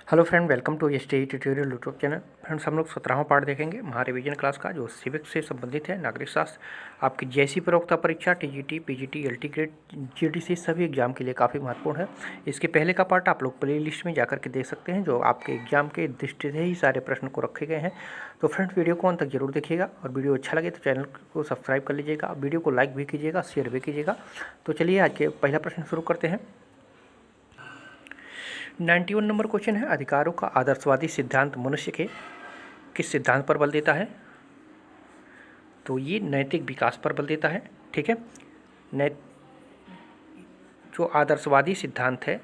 Hello friend, welcome to S T tutorial YouTube channel. Friends, हम लोग 17वां part देखेंगे महारिवीजन class का, जो सिविक्स से संबंधित है। नागरिक शास्त्र आपकी जैसी प्रवक्ता परीक्षा, TGT, PGT, LT grade, GDC सभी एग्जाम के लिए काफ़ी महत्वपूर्ण है। इसके पहले का पार्ट आप लोग प्ले लिस्ट में जाकर के देख सकते हैं, जो आपके एग्जाम के दृष्टि से ही सारे प्रश्न को रखे गए हैं। तो फ्रेंड्स, वीडियो को अंत तक जरूर देखिएगा, और वीडियो अच्छा लगे तो चैनल को सब्सक्राइब कर लीजिएगा, वीडियो को लाइक भी कीजिएगा, शेयर भी कीजिएगा। तो चलिए आज के पहला प्रश्न शुरू करते हैं। 91 नंबर क्वेश्चन है, अधिकारों का आदर्शवादी सिद्धांत मनुष्य के किस सिद्धांत पर बल देता है? तो ये नैतिक विकास पर बल देता है। ठीक है, जो आदर्शवादी सिद्धांत है,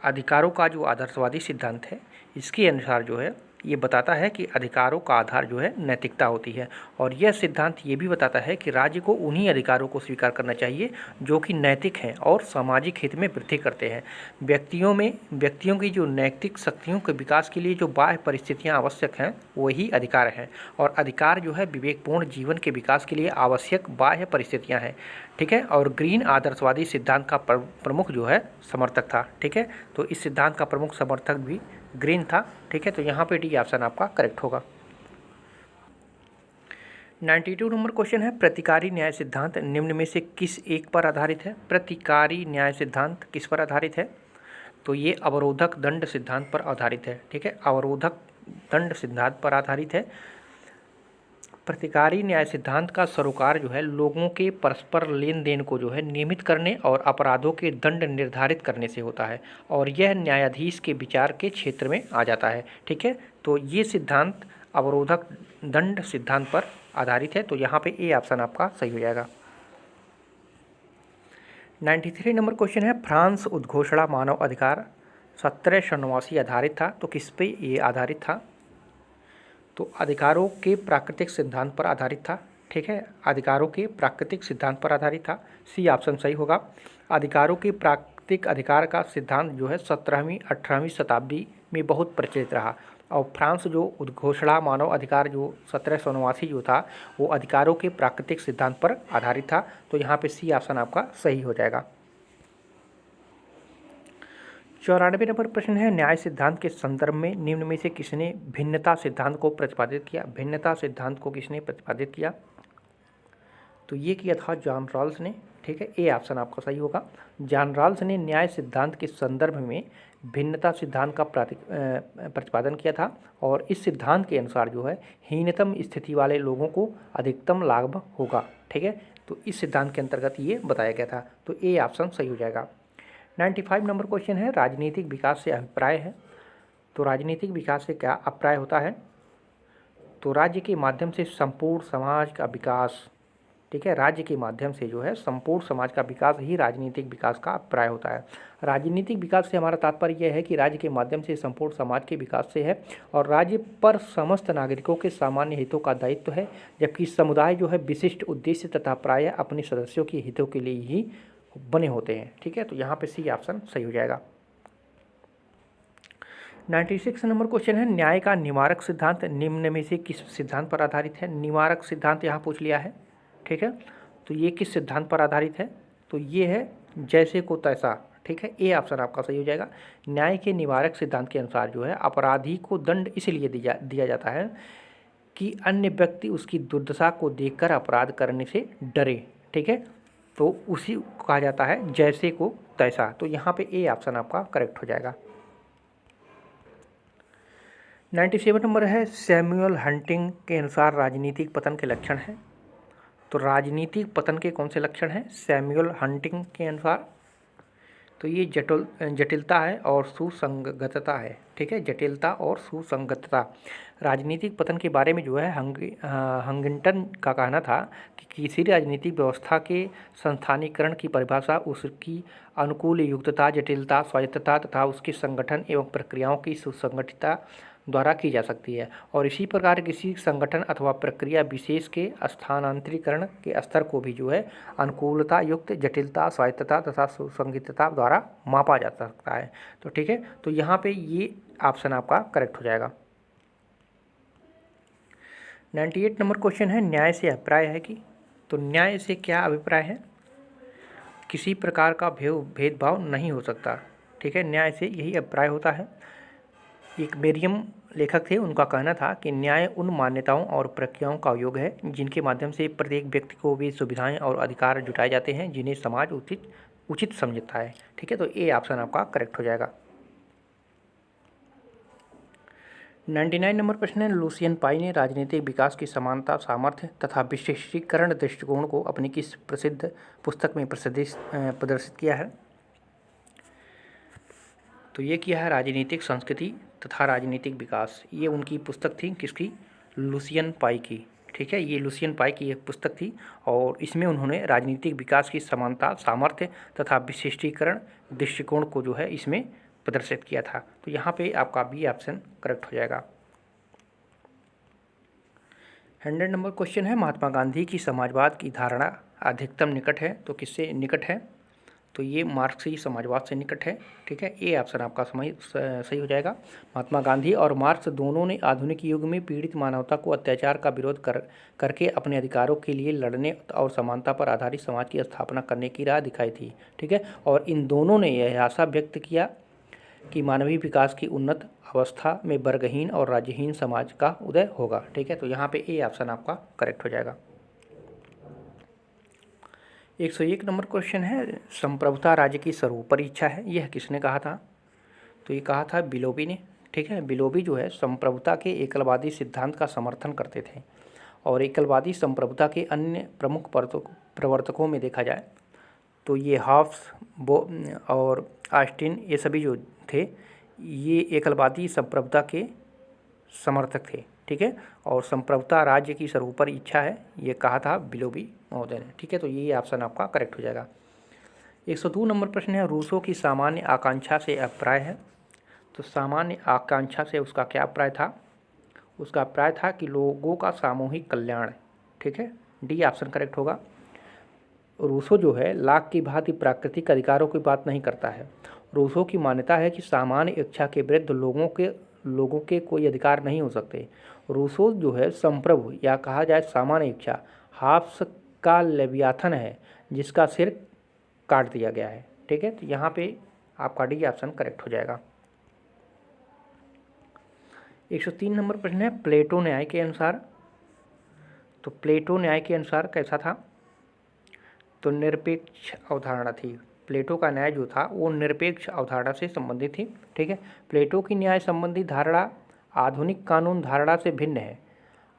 अधिकारों का जो आदर्शवादी सिद्धांत है, इसके अनुसार जो है ये बताता है कि अधिकारों का आधार जो है नैतिकता होती है। और यह सिद्धांत ये भी बताता है कि राज्य को उन्हीं अधिकारों को स्वीकार करना चाहिए जो कि नैतिक हैं और सामाजिक हित में वृद्धि करते हैं। व्यक्तियों की जो नैतिक शक्तियों के विकास के लिए जो बाह्य परिस्थितियां आवश्यक हैं, वही अधिकार हैं। और अधिकार जो है विवेकपूर्ण जीवन के विकास के लिए आवश्यक बाह्य परिस्थितियाँ हैं। ठीक है, और ग्रीन आदर्शवादी सिद्धांत का प्रमुख जो है समर्थक था। ठीक है, तो इस सिद्धांत का प्रमुख समर्थक भी ग्रीन था। ठीक है, तो यहाँ पे डी ऑप्शन आपका करेक्ट होगा। 92 नंबर क्वेश्चन है, प्रतिकारी न्याय सिद्धांत निम्न में से किस एक पर आधारित है? प्रतिकारी न्याय सिद्धांत किस पर आधारित है? तो ये अवरोधक दंड सिद्धांत पर आधारित है। ठीक है, अवरोधक दंड सिद्धांत पर आधारित है। प्रतिकारी न्याय सिद्धांत का सरोकार जो है लोगों के परस्पर लेन देन को जो है नियमित करने और अपराधों के दंड निर्धारित करने से होता है, और यह न्यायाधीश के विचार के क्षेत्र में आ जाता है। ठीक है, तो ये सिद्धांत अवरोधक दंड सिद्धांत पर आधारित है। तो यहाँ पे ए ऑप्शन आपका सही हो जाएगा। 93 नंबर क्वेश्चन है, फ्रांस उद्घोषणा मानव अधिकार 1789 आधारित था, तो किस पे ये आधारित था? तो अधिकारों के प्राकृतिक सिद्धांत पर आधारित था। ठीक है, अधिकारों के प्राकृतिक सिद्धांत पर आधारित था। सी ऑप्शन सही होगा। अधिकारों के प्राकृतिक अधिकार का सिद्धांत जो है 17वीं 18वीं शताब्दी में बहुत प्रचलित रहा। और फ्रांस जो उद्घोषणा मानव अधिकार जो 1789 जो था, वो अधिकारों के प्राकृतिक सिद्धांत पर आधारित था। तो यहाँ पे सी ऑप्शन आपका सही हो जाएगा। 94 नंबर प्रश्न है, न्याय सिद्धांत के संदर्भ में निम्न में से किसने भिन्नता सिद्धांत को प्रतिपादित किया? भिन्नता सिद्धांत को किसने प्रतिपादित किया? तो ये किया था जॉन रॉल्स ने। ठीक है, ए ऑप्शन आपका सही होगा। जॉन रॉल्स ने न्याय सिद्धांत के संदर्भ में भिन्नता सिद्धांत का प्रतिपादन किया था, और इस सिद्धांत के अनुसार जो है हीनतम स्थिति वाले लोगों को अधिकतम लाभ होगा। ठीक है, तो इस सिद्धांत के अंतर्गत ये बताया गया था। तो ए ऑप्शन सही हो जाएगा। 95 नंबर क्वेश्चन है, राजनीतिक विकास से अभिप्राय है। तो राजनीतिक विकास से क्या अभिप्राय होता है? तो राज्य के माध्यम से संपूर्ण समाज का विकास। ठीक है, राज्य के माध्यम से जो है संपूर्ण समाज का विकास ही राजनीतिक विकास का अभिप्राय होता है। राजनीतिक विकास से हमारा तात्पर्य यह है कि राज्य के माध्यम से संपूर्ण समाज के विकास से है, और राज्य पर समस्त नागरिकों के सामान्य हितों का दायित्व है, जबकि समुदाय जो है विशिष्ट उद्देश्य तथा प्रायः अपने सदस्यों के हितों के लिए ही बने होते हैं। ठीक है, तो यहाँ पे सी ऑप्शन सही हो जाएगा। 96 नंबर क्वेश्चन है, न्याय का निवारक सिद्धांत निम्न में से किस सिद्धांत पर आधारित है? निवारक सिद्धांत यहाँ पूछ लिया है। ठीक है, तो ये किस सिद्धांत पर आधारित है? तो ये है जैसे को तैसा। ठीक है, ए ऑप्शन आपका सही हो जाएगा। न्याय के निवारक सिद्धांत के अनुसार जो है अपराधी को दंड इसलिए दिया जाता है कि अन्य व्यक्ति उसकी दुर्दशा को देखकर अपराध करने से डरे। ठीक है, तो उसी कहा जाता है जैसे को तैसा। तो यहाँ पे ए ऑप्शन आपका करेक्ट हो जाएगा। 97 नंबर है, सैमुअल हंटिंग के अनुसार राजनीतिक पतन के लक्षण हैं। तो राजनीतिक पतन के कौन से लक्षण हैं सैमुअल हंटिंग के अनुसार? तो ये जटिलता है और सुसंगतता है। ठीक है, जटिलता और सुसंगतता। राजनीतिक पतन के बारे में जो है हंटिंगटन का कहना था कि किसी राजनीतिक व्यवस्था के संस्थानीकरण की परिभाषा उसकी अनुकूल युक्तता, जटिलता, स्वायत्तता तथा उसके संगठन एवं प्रक्रियाओं की सुसंगठितता द्वारा की जा सकती है, और इसी प्रकार किसी संगठन अथवा प्रक्रिया विशेष के स्थानांतरीकरण के स्तर को भी जो है अनुकूलता युक्त, जटिलता, स्वायत्तता तथा सुसंगतता द्वारा मापा जा सकता है। तो ठीक है, तो यहाँ पे ये ऑप्शन आपका करेक्ट हो जाएगा। 98 नंबर क्वेश्चन है, न्याय से अभिप्राय है कि? तो न्याय से क्या अभिप्राय है? किसी प्रकार का भेदभाव नहीं हो सकता। ठीक है, न्याय से यही अभिप्राय होता है। एक मेरियम लेखक थे, उनका कहना था कि न्याय उन मान्यताओं और प्रक्रियाओं का योग है जिनके माध्यम से प्रत्येक व्यक्ति को वे सुविधाएं और अधिकार जुटाए जाते हैं जिन्हें समाज उचित उचित समझता है। ठीक है, तो ए ऑप्शन आपका करेक्ट हो जाएगा। 99 नंबर प्रश्न है, लुसियन पाई ने राजनीतिक विकास की समानता, सामर्थ्य तथा विशेषीकरण दृष्टिकोण को अपनी किस प्रसिद्ध पुस्तक में प्रदर्शित किया है? तो ये किया है राजनीतिक संस्कृति तथा राजनीतिक विकास। ये उनकी पुस्तक थी, किसकी? लुसियन पाई की। ठीक है, ये लुसियन पाई की एक पुस्तक थी और इसमें उन्होंने राजनीतिक विकास की समानता, सामर्थ्य तथा विशिष्टीकरण दृष्टिकोण को जो है इसमें प्रदर्शित किया था। तो यहाँ पे आपका बी ऑप्शन करेक्ट हो जाएगा। 100 नंबर क्वेश्चन है, महात्मा गांधी की समाजवाद की धारणा अधिकतम निकट है, तो किससे निकट है? तो ये मार्क्सी समाजवाद से निकट है। ठीक है, ए ऑप्शन आपका सही हो जाएगा। महात्मा गांधी और मार्क्स दोनों ने आधुनिक युग में पीड़ित मानवता को अत्याचार का विरोध करके अपने अधिकारों के लिए लड़ने और समानता पर आधारित समाज की स्थापना करने की राह दिखाई थी। ठीक है, और इन दोनों ने यह आशा व्यक्त किया कि मानवीय विकास की उन्नत अवस्था में वर्गहीन और राज्यहीन समाज का उदय होगा। ठीक है, तो यहाँ पे ए ऑप्शन आपका करेक्ट हो जाएगा। 101 नंबर क्वेश्चन है, संप्रभुता राज्य की सर्वोपरि इच्छा है, यह किसने कहा था? तो ये कहा था बिलोबी ने। ठीक है, बिलोबी जो है संप्रभुता के एकलवादी सिद्धांत का समर्थन करते थे और एकलवादी संप्रभुता के अन्य प्रमुख प्रवर्तकों में देखा जाए तो ये हॉब्स और ऑस्टिन, ये सभी जो थे ये एकलवादी संप्रभुता के समर्थक थे। ठीक है, और संप्रभुता राज्य की सर्वोपरि इच्छा है, ये कहा था बिलोबी महोदय ने। ठीक है, तो ये ऑप्शन आपका करेक्ट हो जाएगा। 102 नंबर प्रश्न है, रूसो की सामान्य आकांक्षा से अभिप्राय है। तो सामान्य आकांक्षा से उसका क्या अभिप्राय था? उसका अभिप्राय था कि लोगों का सामूहिक कल्याण। ठीक है, डी ऑप्शन करेक्ट होगा। रूसो जो है लाख की भांति प्राकृतिक अधिकारों की बात नहीं करता है। रूसो की मान्यता है कि सामान्य इच्छा के विरुद्ध लोगों के कोई अधिकार नहीं हो सकते। रूसो जो है संप्रभु या कहा जाए सामान्य इच्छा हाब्स का लेवियाथन है जिसका सिर काट दिया गया है। ठीक है, तो यहाँ पे आपका डी ऑप्शन करेक्ट हो जाएगा। 103 नंबर प्रश्न है, प्लेटो न्याय के अनुसार। तो प्लेटो न्याय के अनुसार कैसा था? तो निरपेक्ष अवधारणा थी। प्लेटो का न्याय जो था वो निरपेक्ष अवधारणा से संबंधित थी। ठीक है, प्लेटो की न्याय संबंधी धारणा आधुनिक कानून धारणा से भिन्न है।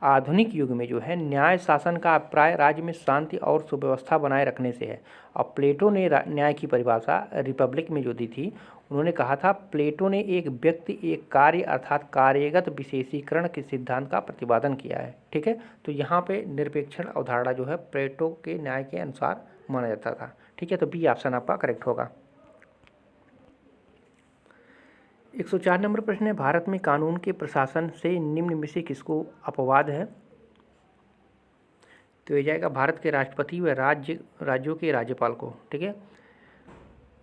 आधुनिक युग में जो है न्याय शासन का अभिप्राय राज्य में शांति और सुव्यवस्था बनाए रखने से है। और प्लेटो ने न्याय की परिभाषा रिपब्लिक में जो दी थी, उन्होंने कहा था प्लेटो ने एक व्यक्ति एक कार्य अर्थात कार्यगत विशेषीकरण के सिद्धांत का प्रतिपादन किया है। ठीक है, तो यहाँ पे निरपेक्ष अवधारणा जो है प्लेटो के न्याय के अनुसार माना जाता था। ठीक है, तो बी ऑप्शन आपका करेक्ट होगा। 104 नंबर प्रश्न है, भारत में कानून के प्रशासन से निम्न में से किसको अपवाद है? तो ये जाएगा भारत के राष्ट्रपति व राज्यों के राज्यपाल को। ठीक है,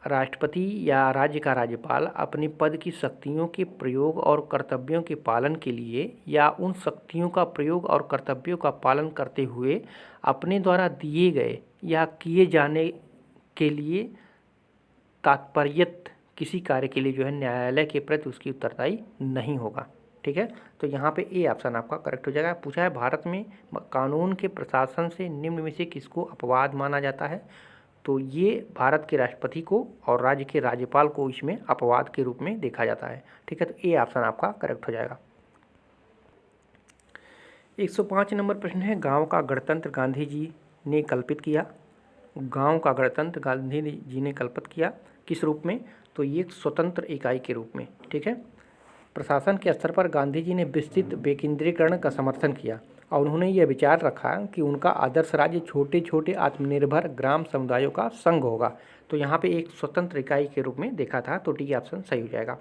राष्ट्रपति या राज्य का राज्यपाल अपने पद की शक्तियों के प्रयोग और कर्तव्यों के पालन के लिए या उन शक्तियों का प्रयोग और कर्तव्यों का पालन करते हुए अपने द्वारा दिए गए या किए जाने के लिए तात्पर्यत किसी कार्य के लिए जो है न्यायालय के प्रति उसकी उत्तरदायी नहीं होगा। ठीक है, तो यहाँ पे ए ऑप्शन आपका करेक्ट हो जाएगा। पूछा है भारत में कानून के प्रशासन से निम्न में से किसको अपवाद माना जाता है? तो ये भारत के राष्ट्रपति को और राज्य के राज्यपाल को इसमें अपवाद के रूप में देखा जाता है। ठीक है, तो ए ऑप्शन आपका करेक्ट हो जाएगा। 105 नंबर प्रश्न है, गांव का गणतंत्र गांधी जी ने कल्पित किया। गांव का गणतंत्र गांधी जी ने कल्पित किया किस रूप में? तो ये एक स्वतंत्र इकाई के रूप में। ठीक है, प्रशासन के स्तर पर गांधी जी ने विस्तृत विकेंद्रीकरण का समर्थन किया और उन्होंने यह विचार रखा कि उनका आदर्श राज्य छोटे छोटे आत्मनिर्भर ग्राम समुदायों का संघ होगा। तो यहाँ पे एक स्वतंत्र इकाई के रूप में देखा था, तो डी ऑप्शन सही हो जाएगा।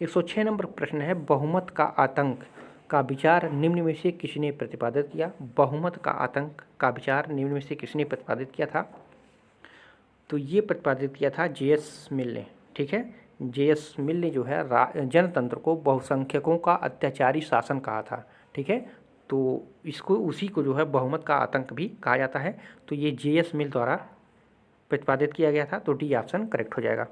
106 नंबर प्रश्न है, बहुमत का आतंक का विचार निम्न में से किसने प्रतिपादित किया? बहुमत का आतंक का विचार निम्न में से किसने प्रतिपादित किया था? तो ये प्रतिपादित किया था जे.एस. मिल ने। ठीक है, जे.एस. मिल ने जो है जनतंत्र को बहुसंख्यकों का अत्याचारी शासन कहा था। ठीक है, तो इसको उसी को जो है बहुमत का आतंक भी कहा जाता है। तो ये जे.एस. मिल द्वारा प्रतिपादित किया गया था, तो डी ऑप्शन करेक्ट हो जाएगा।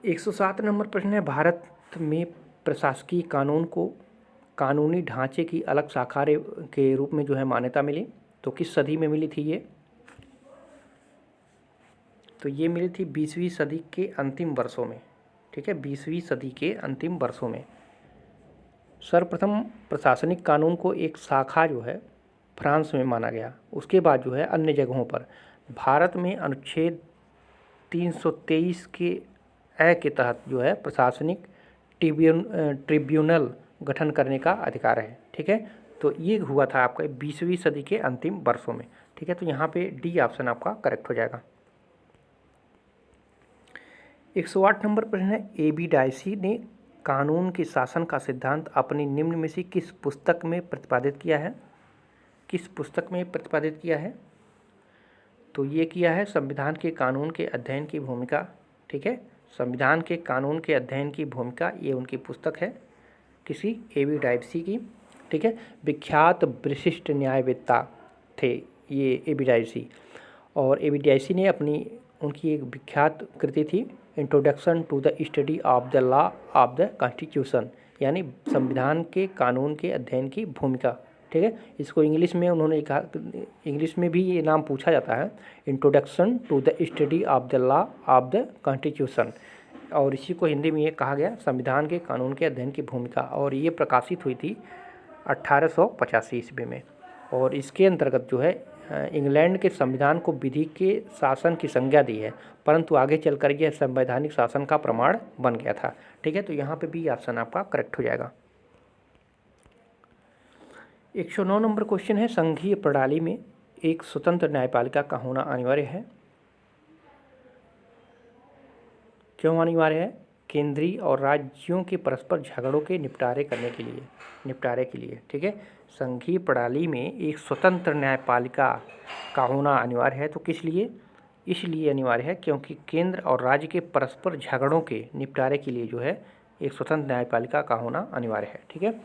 107 नंबर प्रश्न है, भारत में प्रशासकीय कानून को कानूनी ढांचे की अलग शाखा के रूप में जो है मान्यता मिली, तो किस सदी में मिली थी ये? तो ये मिली थी 20वीं सदी के अंतिम वर्षों में। ठीक है, 20वीं सदी के अंतिम वर्षों में सर्वप्रथम प्रशासनिक कानून को एक शाखा जो है फ्रांस में माना गया। उसके बाद जो है अन्य जगहों पर भारत में अनुच्छेद 323 के ए के तहत जो है प्रशासनिक ट्रिब्यूनल गठन करने का अधिकार है। ठीक है, तो ये हुआ था आपका 20वीं सदी के अंतिम वर्षों में। ठीक है, तो यहाँ पे डी ऑप्शन आपका करेक्ट हो जाएगा। 108 नंबर प्रश्न है, ए बी डायसी ने कानून के शासन का सिद्धांत अपनी निम्न में से किस पुस्तक में प्रतिपादित किया है? किस पुस्तक में प्रतिपादित किया है? तो ये किया है संविधान के कानून के अध्ययन की भूमिका। ठीक है, संविधान के कानून के अध्ययन की भूमिका, ये उनकी पुस्तक है किसी ए बी डायसी की। ठीक है, विख्यात विशिष्ट न्यायवेत्ता थे ये ए बी डायसी, और ए बी डायसी ने उनकी एक विख्यात कृति थी introduction to the study of the law of the constitution, यानी संविधान के कानून के अध्ययन की भूमिका। ठीक है, इसको इंग्लिश में उन्होंने कहा, इंग्लिश में भी ये नाम पूछा जाता है, introduction to the study of the law of the constitution, और इसी को हिंदी में ये कहा गया संविधान के कानून के अध्ययन की भूमिका। और ये प्रकाशित हुई थी 1885 ईस्वी में, और इसके अंतर्गत जो है इंग्लैंड के संविधान को विधि के शासन की संज्ञा दी है, परंतु आगे चलकर यह संवैधानिक शासन का प्रमाण बन गया था। ठीक है, तो यहाँ पे बी ऑप्शन आपका करेक्ट हो जाएगा। 109 नंबर क्वेश्चन है, संघीय प्रणाली में एक स्वतंत्र न्यायपालिका का होना अनिवार्य है। क्यों अनिवार्य है? केंद्रीय और राज्यों के परस्पर झगड़ों के निपटारे के लिए। ठीक है, संघीय प्रणाली में एक स्वतंत्र न्यायपालिका का होना अनिवार्य है। तो किस लिए? इसलिए अनिवार्य है क्योंकि केंद्र और राज्य के परस्पर झगड़ों के निपटारे के लिए जो है एक स्वतंत्र न्यायपालिका का होना अनिवार्य है। ठीक है,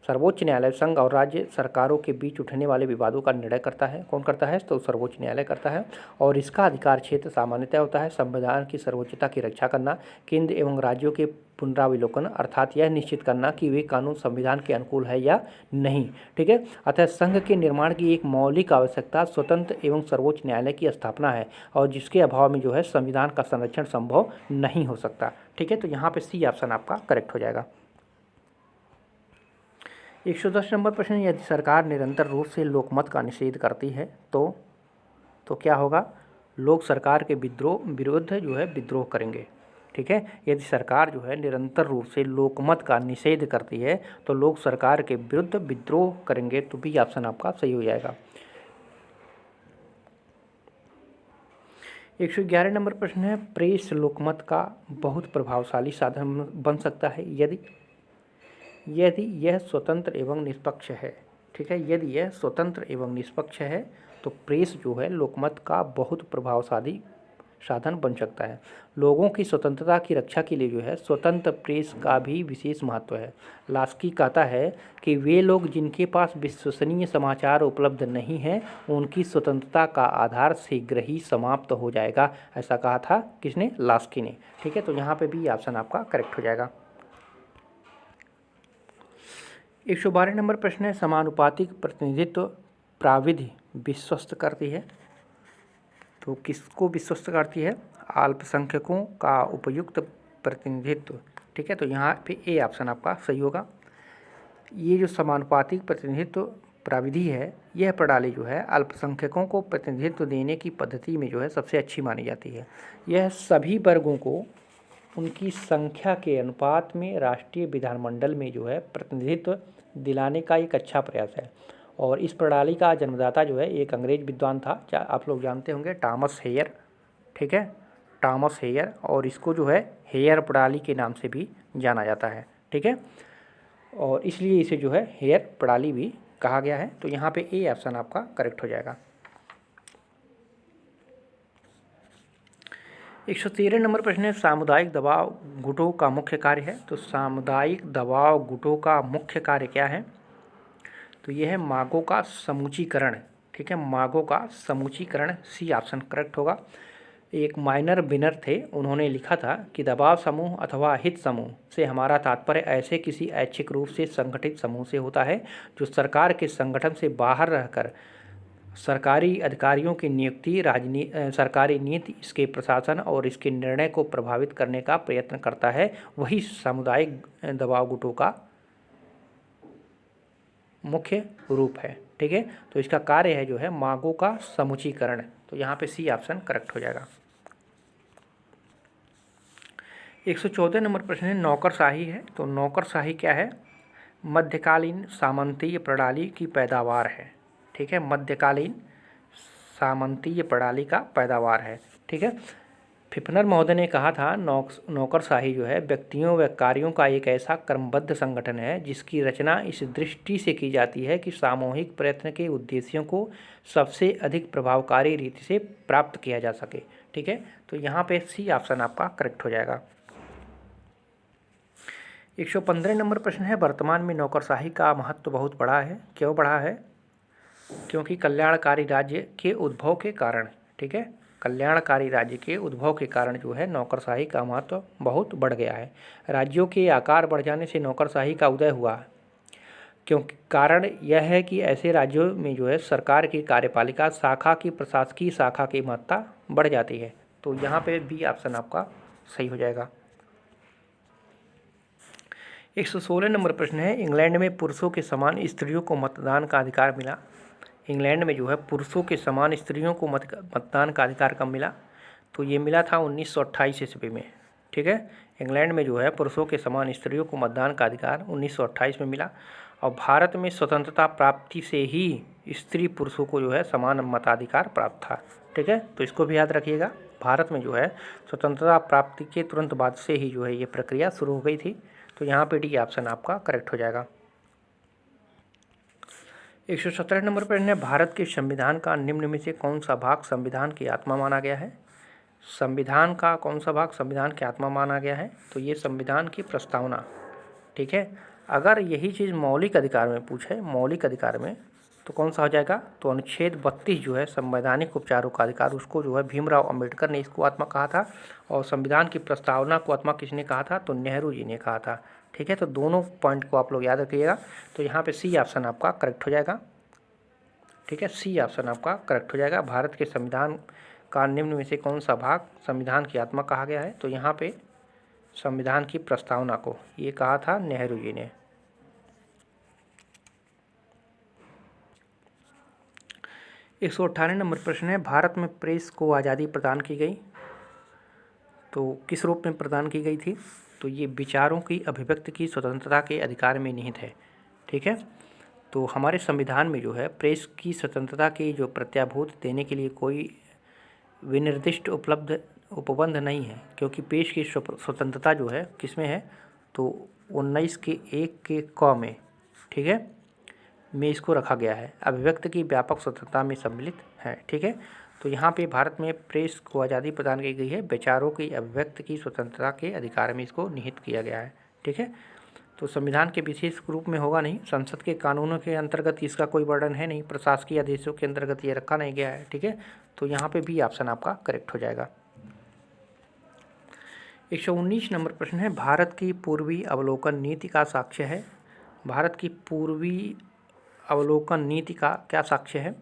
सर्वोच्च न्यायालय संघ और राज्य सरकारों के बीच उठने वाले विवादों का निर्णय करता है। कौन करता है? तो सर्वोच्च न्यायालय करता है, और इसका अधिकार क्षेत्र सामान्यतः होता है संविधान की सर्वोच्चता की रक्षा करना, केंद्र एवं राज्यों के पुनरावलोकन, अर्थात यह निश्चित करना कि वे कानून संविधान के अनुकूल है या नहीं। ठीक है, अतः संघ के निर्माण की एक मौलिक आवश्यकता स्वतंत्र एवं सर्वोच्च न्यायालय की स्थापना है, और जिसके अभाव में जो है संविधान का संरक्षण संभव नहीं हो सकता। ठीक है, तो यहाँ पे सी ऑप्शन आपका करेक्ट हो जाएगा। 110 नंबर प्रश्न, यदि सरकार निरंतर रूप से लोकमत का निषेध करती है तो क्या होगा? लोग सरकार के विरुद्ध जो है विद्रोह करेंगे। ठीक है, यदि सरकार जो है निरंतर रूप से लोकमत का निषेध करती है तो लोग सरकार के विरुद्ध विद्रोह करेंगे, तो बी ऑप्शन आपका सही हो जाएगा। 111 नंबर प्रश्न है, प्रेस लोकमत का बहुत प्रभावशाली साधन बन सकता है यदि यह स्वतंत्र एवं निष्पक्ष है। ठीक है, यदि यह स्वतंत्र एवं निष्पक्ष है तो प्रेस जो है लोकमत का बहुत प्रभावशाली साधन बन सकता है। लोगों की स्वतंत्रता की रक्षा के लिए जो है स्वतंत्र प्रेस का भी विशेष महत्व है। लास्की कहता है कि वे लोग जिनके पास विश्वसनीय समाचार उपलब्ध नहीं है उनकी स्वतंत्रता का आधार शीघ्र ही समाप्त हो जाएगा। ऐसा कहा था किसने? लास्की ने। ठीक है, तो यहाँ पे भी ऑप्शन आपका करेक्ट हो जाएगा। 112 नंबर प्रश्न है, समानुपातिक प्रतिनिधित्व प्राविधि विश्वस्त करती है। तो किसको विश्वस्त करती है? अल्पसंख्यकों का उपयुक्त प्रतिनिधित्व। ठीक है, तो यहाँ पे ए ऑप्शन आपका सही होगा। ये जो समानुपातिक प्रतिनिधित्व प्राविधि है, यह प्रणाली जो है अल्पसंख्यकों को प्रतिनिधित्व देने की पद्धति में जो है सबसे अच्छी मानी जाती है। यह सभी वर्गों को उनकी संख्या के अनुपात में राष्ट्रीय विधानमंडल में जो है प्रतिनिधित्व दिलाने का एक अच्छा प्रयास है। और इस प्रणाली का जन्मदाता जो है एक अंग्रेज विद्वान था, आप लोग जानते होंगे, टॉमस हेयर। ठीक है, टॉमस हेयर, और इसको जो है हेयर प्रणाली के नाम से भी जाना जाता है। ठीक है, और इसलिए इसे जो है हेयर प्रणाली भी कहा गया है। तो यहाँ पे ए ऑप्शन आपका करेक्ट हो जाएगा। 113 नंबर प्रश्न है, सामुदायिक दबाव गुटों का मुख्य कार्य है। तो सामुदायिक दबाव गुटों का मुख्य कार्य क्या है? तो यह है मांगों का समूचीकरण। ठीक है, मांगों का समूचीकरण, सी ऑप्शन करेक्ट होगा। एक माइनर विनर थे, उन्होंने लिखा था कि दबाव समूह अथवा हित समूह से हमारा तात्पर्य ऐसे किसी ऐच्छिक रूप से संगठित समूह से होता है जो सरकार के संगठन से बाहर रहकर सरकारी अधिकारियों की नियुक्ति, सरकारी नीति, इसके प्रशासन और इसके निर्णय को प्रभावित करने का प्रयत्न करता है। वही सामुदायिक दबाव गुटों का मुख्य रूप है। ठीक है, तो इसका कार्य है जो है मांगों का समुचीकरण। तो यहाँ पे सी ऑप्शन करेक्ट हो जाएगा। 114 नंबर प्रश्न है नौकरशाही है। तो नौकरशाही क्या है? मध्यकालीन सामंतीय प्रणाली की पैदावार है। ठीक है, मध्यकालीन सामंतीय प्रणाली का पैदावार है। ठीक है, फिफनर महोदय ने कहा था नौकरशाही जो है व्यक्तियों व कार्यों का एक ऐसा क्रमबद्ध संगठन है जिसकी रचना इस दृष्टि से की जाती है कि सामूहिक प्रयत्न के उद्देश्यों को सबसे अधिक प्रभावकारी रीति से प्राप्त किया जा सके। ठीक है, तो यहाँ पे सी ऑप्शन आपका करेक्ट हो जाएगा। 115 नंबर प्रश्न है वर्तमान में नौकरशाही का महत्व बहुत बड़ा है। क्यों बढ़ा है? क्योंकि कल्याणकारी राज्य के उद्भव के कारण। ठीक है, कल्याणकारी राज्य के उद्भव के कारण जो है नौकरशाही का महत्व बहुत बढ़ गया है। राज्यों के आकार बढ़ जाने से नौकरशाही का उदय हुआ, क्योंकि कारण यह है कि ऐसे राज्यों में जो है सरकार की कार्यपालिका शाखा की प्रशासकीय शाखा की महत्ता बढ़ जाती है। तो यहाँ पे बी ऑप्शन आपका सही हो जाएगा। 116 नंबर प्रश्न है इंग्लैंड में पुरुषों के समान स्त्रियों को मतदान का अधिकार मिला। इंग्लैंड में जो है पुरुषों के समान स्त्रियों को मतदान का अधिकार कब मिला? तो ये मिला था 1928 ईस्वी में। ठीक है, इंग्लैंड में जो है पुरुषों के समान स्त्रियों को मतदान का अधिकार 1928 में मिला। और भारत में स्वतंत्रता प्राप्ति से ही स्त्री पुरुषों को जो है समान मताधिकार प्राप्त था। ठीक है, तो इसको भी याद रखिएगा। भारत में जो है स्वतंत्रता प्राप्ति के तुरंत बाद से ही जो है ये प्रक्रिया शुरू हो गई थी। तो यहाँ पे डी ऑप्शन आपका करेक्ट हो जाएगा। 117 नंबर प्रश्न है भारत के संविधान का निम्न में से कौन सा भाग संविधान की आत्मा माना गया है? संविधान का कौन सा भाग संविधान की आत्मा माना गया है? तो ये संविधान की प्रस्तावना। ठीक है, अगर यही चीज़ मौलिक अधिकार में पूछे, मौलिक अधिकार में, तो कौन सा हो जाएगा? तो अनुच्छेद 32 जो है संवैधानिक उपचारों का अधिकार, उसको जो है भीमराव अंबेडकर ने इसको आत्मा कहा था। और संविधान की प्रस्तावना को आत्मा किसने कहा था? तो नेहरू जी ने कहा था। ठीक है, तो दोनों पॉइंट को आप लोग याद रखिएगा। तो यहाँ पे सी ऑप्शन आपका करेक्ट हो जाएगा। ठीक है, सी ऑप्शन आपका करेक्ट हो जाएगा। भारत के संविधान का निम्न में से कौन सा भाग संविधान की आत्मा कहा गया है? तो यहाँ पे संविधान की प्रस्तावना को ये कहा था नेहरू जी ने। 118 नंबर प्रश्न है भारत में प्रेस को आज़ादी प्रदान की गई, तो किस रूप में प्रदान की गई थी? तो ये विचारों की अभिव्यक्ति की स्वतंत्रता के अधिकार में निहित है। ठीक है, तो हमारे संविधान में जो है प्रेस की स्वतंत्रता की जो प्रत्याभूत देने के लिए कोई विनिर्दिष्ट उपबंध नहीं है, क्योंकि प्रेस की स्वतंत्रता जो है किस में है? तो 19 के 1 के क में, ठीक है, में इसको रखा गया है। अभिव्यक्ति की व्यापक स्वतंत्रता में सम्मिलित है। ठीक है, तो यहाँ पे भारत में प्रेस को आज़ादी प्रदान की गई है, विचारों की अभिव्यक्ति की स्वतंत्रता के अधिकार में इसको निहित किया गया है। ठीक है, तो संविधान के विशेष रूप में होगा नहीं, संसद के कानूनों के अंतर्गत इसका कोई वर्णन है नहीं, प्रशासकीय आदेशों के अंतर्गत ये रखा नहीं गया है। ठीक है, तो यहाँ पे भी ऑप्शन आपका करेक्ट हो जाएगा। 119 नंबर प्रश्न है भारत की पूर्वी अवलोकन नीति का साक्ष्य है। भारत की पूर्वी अवलोकन नीति का क्या साक्ष्य है?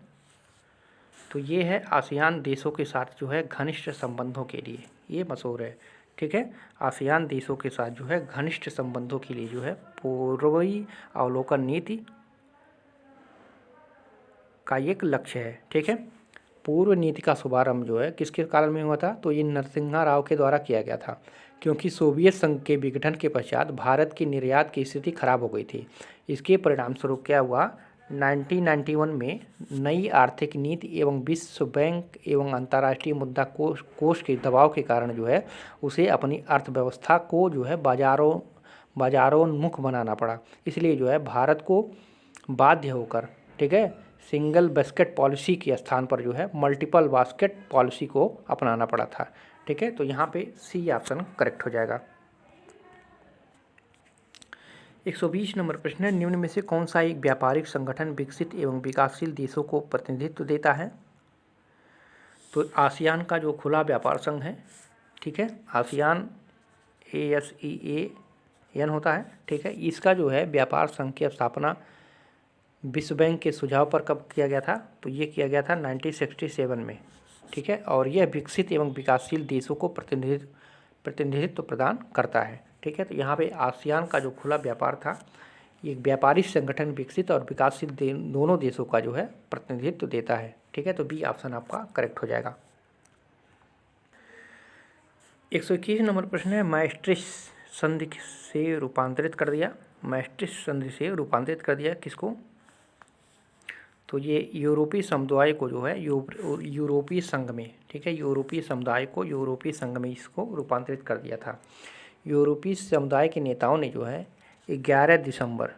तो ये है आसियान देशों के साथ जो है घनिष्ठ संबंधों के लिए, ये मशहूर है। ठीक है, आसियान देशों के साथ जो है घनिष्ठ संबंधों के लिए जो है पूर्वी अवलोकन नीति का एक लक्ष्य है। ठीक है, पूर्व नीति का शुभारंभ जो है किसके काल में हुआ था? तो ये नरसिम्हा राव के द्वारा किया गया था, क्योंकि सोवियत संघ के विघटन के पश्चात भारत की निर्यात की स्थिति खराब हो गई थी। इसके परिणाम स्वरूप क्या हुआ? 1991 में नई आर्थिक नीति एवं विश्व बैंक एवं अंतर्राष्ट्रीय मुद्रा कोष के दबाव के कारण जो है उसे अपनी अर्थव्यवस्था को जो है बाजारोन्मुख बनाना पड़ा। इसलिए जो है भारत को बाध्य होकर, ठीक है, सिंगल बास्केट पॉलिसी के स्थान पर जो है मल्टीपल बास्केट पॉलिसी को अपनाना पड़ा था। ठीक है, तो यहाँ पे सी ऑप्शन करेक्ट हो जाएगा। 120 नंबर प्रश्न है निम्न में से कौन सा एक व्यापारिक संगठन विकसित एवं विकासशील देशों को प्रतिनिधित्व देता है? तो आसियान का जो खुला व्यापार संघ है, ठीक है, आसियान ASEAN होता है, ठीक है, इसका जो है व्यापार संघ की स्थापना विश्व बैंक के सुझाव पर कब किया गया था? तो ये किया गया था 1967 में, ठीक है, और यह विकसित एवं विकासशील देशों को प्रतिनिधित्व प्रदान करता है, ठीक है। तो यहाँ पे आसियान का जो खुला व्यापार था, एक व्यापारी संगठन विकसित और विकासशील दोनों देशों का जो है प्रतिनिधित्व देता है, ठीक है। तो बी ऑप्शन आपका करेक्ट हो जाएगा। 121 नंबर प्रश्न है, मैस्ट्रिक्ट संधि से रूपांतरित कर दिया। मैस्ट्रिक्ट संधि से रूपांतरित कर दिया किसको? तो ये यूरोपीय समुदाय को जो है यूरोपीय संघ में, ठीक है, यूरोपीय समुदाय को यूरोपीय संघ में इसको रूपांतरित कर दिया था। यूरोपीय समुदाय के नेताओं ने जो है 11 दिसंबर,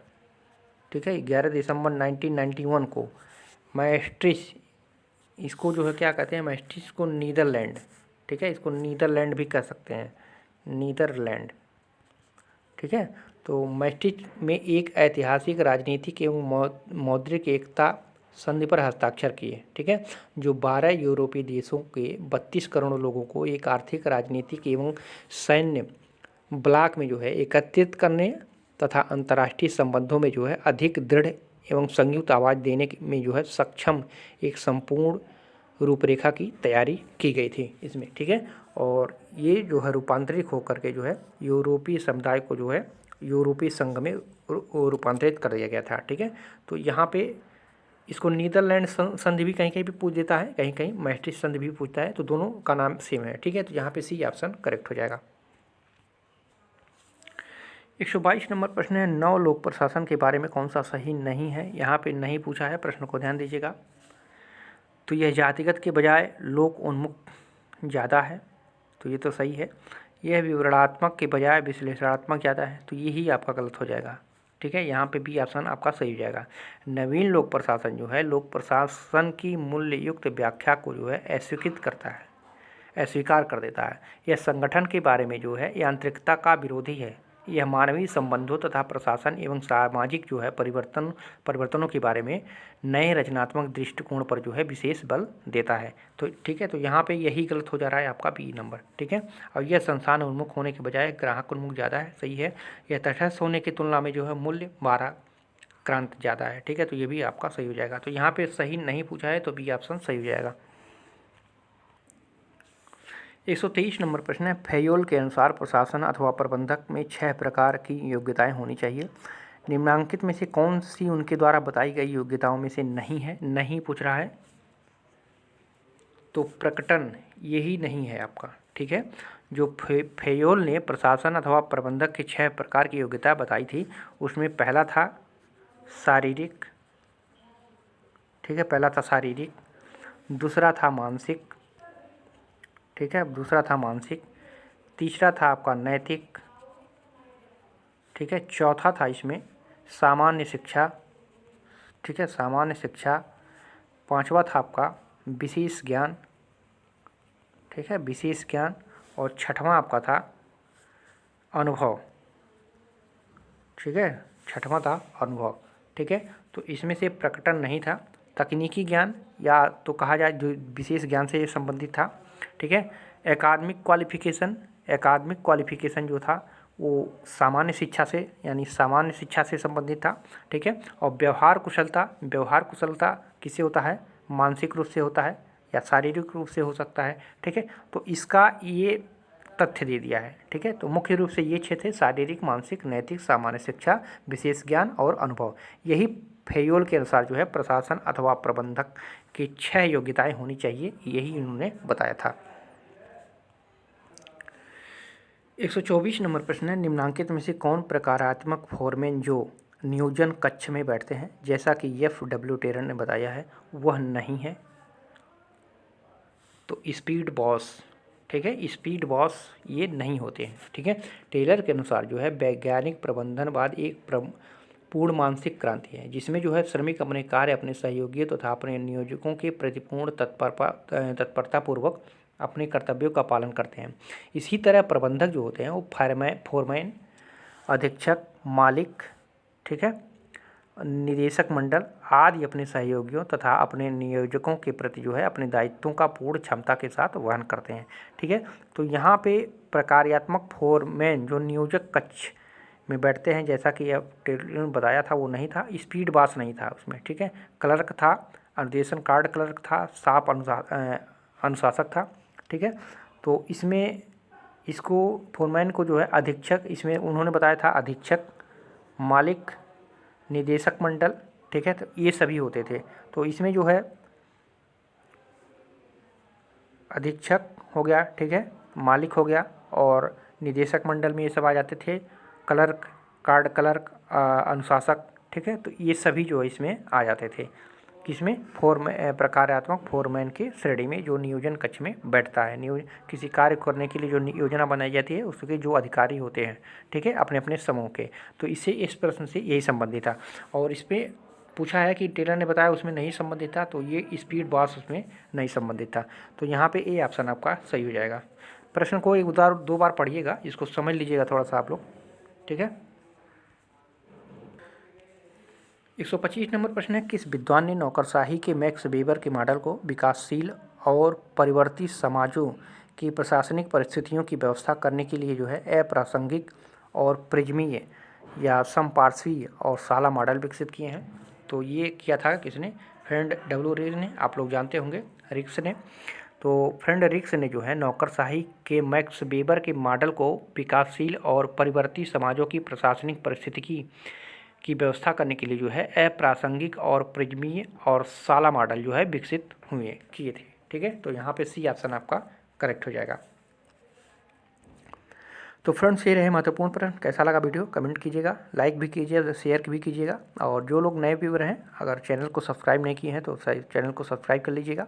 ठीक है, 11 दिसंबर 1991 को मैस्ट्रिक्ट, इसको जो है क्या कहते हैं, मैस्ट्रिक्ट को नीदरलैंड, ठीक है, इसको नीदरलैंड भी कह सकते हैं, नीदरलैंड, ठीक है। तो मैस्ट्रिक्ट में एक ऐतिहासिक, राजनीतिक एवं मौद्रिक एकता संधि पर हस्ताक्षर किए, ठीक है, जो 12 यूरोपीय देशों के 32 करोड़ लोगों को एक आर्थिक, राजनीतिक एवं सैन्य ब्लॉक में जो है एकत्रित करने तथा अंतर्राष्ट्रीय संबंधों में जो है अधिक दृढ़ एवं संयुक्त आवाज़ देने में जो है सक्षम एक संपूर्ण रूपरेखा की तैयारी की गई थी इसमें, ठीक है। और ये जो है रूपांतरित होकर के जो है यूरोपीय समुदाय को जो है यूरोपीय संघ में रूपांतरित कर दिया गया था, ठीक है। तो यहाँ पे इसको नीदरलैंड संधि भी कहीं कहीं भी पूछ देता है, कहीं कहीं मैस्ट्रिक्ट संधि भी पूछता है, तो दोनों का नाम सेम है, ठीक है। तो यहाँ पे सी ऑप्शन करेक्ट हो जाएगा। 122 नंबर प्रश्न है, नव लोक प्रशासन के बारे में कौन सा सही नहीं है? यहाँ पे नहीं पूछा है, प्रश्न को ध्यान दीजिएगा। तो यह जातिगत के बजाय लोक उन्मुख ज़्यादा है, तो ये तो सही है। यह विवरणात्मक के बजाय विश्लेषणात्मक ज़्यादा है, तो यही आपका गलत हो जाएगा, ठीक है। यहाँ पे बी ऑप्शन आपका सही हो जाएगा। नवीन लोक प्रशासन जो है लोक प्रशासन की मूल्ययुक्त व्याख्या को जो है अस्वीकृत करता है, अस्वीकार कर देता है। यह संगठन के बारे में जो है यांत्रिकता का विरोधी है। यह मानवीय संबंधों तथा प्रशासन एवं सामाजिक जो है परिवर्तनों के बारे में नए रचनात्मक दृष्टिकोण पर जो है विशेष बल देता है, तो ठीक है। तो यहाँ पे यही गलत हो जा रहा है आपका बी नंबर, ठीक है। और यह संस्थान उन्मुख होने के बजाय ग्राहक उन्मुख ज़्यादा है, सही है। यह तटस्थ होने की तुलना में जो है मूल्य 12 क्रांत ज़्यादा है, ठीक है। तो ये भी आपका सही हो जाएगा। तो यहाँ पे सही नहीं पूछा है, तो बी ऑप्शन सही हो जाएगा। 123 नंबर प्रश्न है, फैयोल के अनुसार प्रशासन अथवा प्रबंधक में 6 प्रकार की योग्यताएं होनी चाहिए। निम्नांकित में से कौन सी उनके द्वारा बताई गई योग्यताओं में से नहीं है? नहीं पूछ रहा है, तो प्रकटन यही नहीं है आपका, ठीक है। जो फैयोल ने प्रशासन अथवा प्रबंधक के 6 प्रकार की योग्यता बताई थी, उसमें पहला था शारीरिक, ठीक है, पहला था शारीरिक, दूसरा था मानसिक, ठीक है, दूसरा था मानसिक, तीसरा था आपका नैतिक, ठीक है, चौथा था इसमें सामान्य शिक्षा, ठीक है, सामान्य शिक्षा, पांचवा था आपका विशेष ज्ञान, ठीक है, विशेष ज्ञान, और छठवां आपका था अनुभव, ठीक है, छठवां था अनुभव, ठीक है। तो इसमें से प्रकटन नहीं था। तकनीकी ज्ञान या तो कहा जाए जो विशेष ज्ञान से संबंधित था, ठीक है। एकाडमिक क्वालिफिकेशन जो था वो सामान्य शिक्षा से यानी सामान्य शिक्षा से संबंधित था, ठीक है। और व्यवहार कुशलता किससे होता है? मानसिक रूप से होता है या शारीरिक रूप से हो सकता है, ठीक है। तो इसका ये तथ्य दे दिया है, ठीक है। तो मुख्य रूप से ये 6 थे, शारीरिक, मानसिक, नैतिक, सामान्य शिक्षा, विशेष ज्ञान और अनुभव। यही फैयोल के अनुसार जो है प्रशासन अथवा प्रबंधक की 6 योग्यताएं होनी चाहिए, यही उन्होंने बताया था। 124 नंबर प्रश्न है, निम्नांकित में से कौन प्रकारात्मक फोरमैन जो नियोजन कक्ष में बैठते हैं जैसा कि FW टेलर ने बताया है वह नहीं है? तो स्पीड बॉस, ठीक है, स्पीड बॉस ये नहीं होते हैं, ठीक है। टेलर के अनुसार जो है वैज्ञानिक प्रबंधनवाद एक पूर्ण मानसिक क्रांति है जिसमें जो है श्रमिक अपने कार्य, अपने सहयोगियों तथा अपने नियोजकों के प्रति पूर्ण तत्परतापूर्वक अपने कर्तव्यों का पालन करते हैं। इसी तरह प्रबंधक जो होते हैं वो फोरमैन, अधीक्षक, मालिक, ठीक है, निदेशक मंडल आदि अपने सहयोगियों तथा अपने नियोजकों के प्रति जो है अपने दायित्वों का पूर्ण क्षमता के साथ वहन करते हैं। ठीक है, तो यहाँ पे प्रकार्यात्मक फोरमैन जो नियोजक कक्ष में बैठते हैं, जैसा कि अब टेलर ने बताया था, वो नहीं था, स्पीड बास नहीं था उसमें। ठीक है, क्लर्क था, अनुदेशन कार्ड क्लर्क था, साफ अनुशासक था। ठीक है, तो इसमें इसको फोरमैन को जो है अधीक्षक, इसमें उन्होंने बताया था अधीक्षक, मालिक, निदेशक मंडल, ठीक है, तो ये सभी होते थे। तो इसमें जो है अधीक्षक हो गया, ठीक है, मालिक हो गया, और निदेशक मंडल में ये सब आ जाते थे, क्लर्क, कार्ड क्लर्क, अनुशासक। ठीक है, तो ये सभी जो है इसमें आ जाते थे, किसमें, प्रकार्यात्मक फोरमैन की श्रेणी में, जो नियोजन कक्ष में बैठता है। किसी कार्य करने के लिए जो योजना बनाई जाती है उसके जो अधिकारी होते हैं, ठीक है, अपने अपने समूह के। तो इससे इस प्रश्न से यही संबंधित था। और इस पर पूछा है कि टेलर ने बताया उसमें नहीं संबंधित था, तो ये स्पीड बास उसमें नहीं संबंधित था। तो यहाँ पे ए ऑप्शन आपका सही हो जाएगा। प्रश्न को एक बार 2 बार पढ़िएगा, इसको समझ लीजिएगा थोड़ा सा आप लोग। ठीक है, 125 नंबर प्रश्न है, किस विद्वान ने नौकरशाही के मैक्स वेबर के मॉडल को विकासशील और परिवर्ती समाजों की प्रशासनिक परिस्थितियों की व्यवस्था करने के लिए जो है अप्रासंगिक और प्रिज्मीय या समपार्श्वीय और साला मॉडल विकसित किए हैं? तो ये किया था किसने? फ्रेंड डब्ल्यू रिक्स ने, आप लोग जानते होंगे, रिक्स ने। तो फ्रेंड रिक्स ने जो है नौकरशाही के मैक्स वेबर के मॉडल को विकासशील और परिवर्ती समाजों की प्रशासनिक परिस्थिति की व्यवस्था करने के लिए जो है अप्रासंगिक और प्रिज्मीय और साला मॉडल जो है विकसित किए थे। ठीक है, तो यहाँ पे सी ऑप्शन आपका करेक्ट हो जाएगा। तो फ्रेंड्स, ये रहे महत्वपूर्ण प्रश्न। कैसा लगा वीडियो कमेंट कीजिएगा, लाइक भी कीजिए, शेयर भी कीजिएगा। और जो लोग नए व्यूअर हैं, अगर चैनल को सब्सक्राइब नहीं किए हैं तो चैनल को सब्सक्राइब कर लीजिएगा।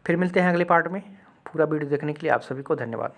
फिर मिलते हैं अगले पार्ट में। पूरा वीडियो देखने के लिए आप सभी को धन्यवाद।